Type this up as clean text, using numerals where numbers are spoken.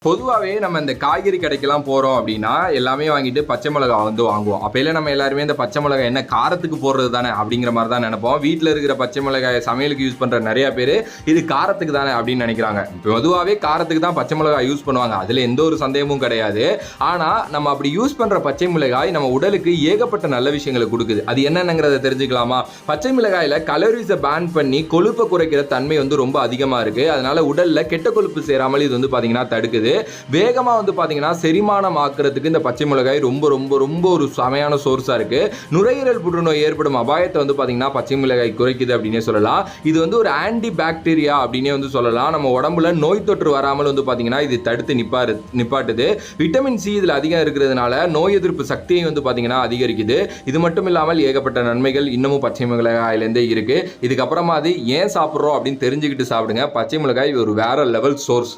பொதுவாகவே நம்ம இந்த காய்கறி கடைக்கெல்லாம் போகிறோம் அப்படின்னா எல்லாமே வாங்கிட்டு பச்சை மிளகா வந்து வாங்குவோம். அப்போல்லாம் நம்ம எல்லாருமே இந்த பச்சை மிளகாய் என்ன காரத்துக்கு போடுறது தானே அப்படிங்கிற மாதிரி தான் நினைப்போம். வீட்டில் இருக்கிற பச்சை மிளகாய் சமையலுக்கு யூஸ் பண்ணுற நிறைய பேர் இது காரத்துக்கு தானே அப்படின்னு நினைக்கிறாங்க. பொதுவாகவே காரத்துக்கு தான் பச்சை மிளகாய் யூஸ் பண்ணுவாங்க, அதில் எந்த ஒரு சந்தேகமும் கிடையாது. ஆனால் நம்ம அப்படி யூஸ் பண்ணுற பச்சை மிளகாய் நம்ம உடலுக்கு ஏகப்பட்ட நல்ல விஷயங்களை கொடுக்குது. அது என்னென்னங்கிறத தெரிஞ்சுக்கலாமா? பச்சை மிளகாயில் கலோரிஸை பேன் பண்ணி கொழுப்பை குறைக்கிற தன்மை வந்து ரொம்ப அதிகமாக இருக்குது. அதனால உடலில் கெட்ட கொழுப்பு சேராமல் இது வந்து பார்த்தீங்கன்னா தடுக்குது. வேகமா வந்து பாத்தீங்கன்னா செரிமானம் ஆக்குறதுக்கு இந்த பச்சை மிளகாய் ரொம்ப ரொம்ப ரொம்ப ஒரு சமையான சோர்ஸா இருக்கு. நுரையீரல் புற்றுநோய் ஏற்படும் அபாயத்தை வந்து பாத்தீங்கன்னா பச்சை மிளகாய் குறைக்குது அப்படின்னே சொல்லலாம். இது வந்து ஒரு ஆன்டி பாக்டீரியா அப்படின்னே வந்து சொல்லலாம். நம்ம உடம்புல நோய் தொற்று வராமல் வந்து பாத்தீங்கன்னா இது தடுத்து நிப்பாட்டுது. விட்டமின் சி இதுல அதிகம் இருக்கிறதுனால நோய் எதிர்ப்பு சக்தியை வந்து பாத்தீங்கன்னா அதிகரிக்குது. இது மட்டும் இல்லாமல் ஏகப்பட்ட நன்மைகள் இன்னமும் பச்சை மிளகாயிலேருந்தே இருக்கு. இதுக்கப்புறமா அது ஏன் சாப்பிட்றோம் அப்படின்னு தெரிஞ்சுக்கிட்டு சாப்பிடுங்க. பச்சை மிளகாய் ஒரு வேற லெவல் சோர்ஸ்.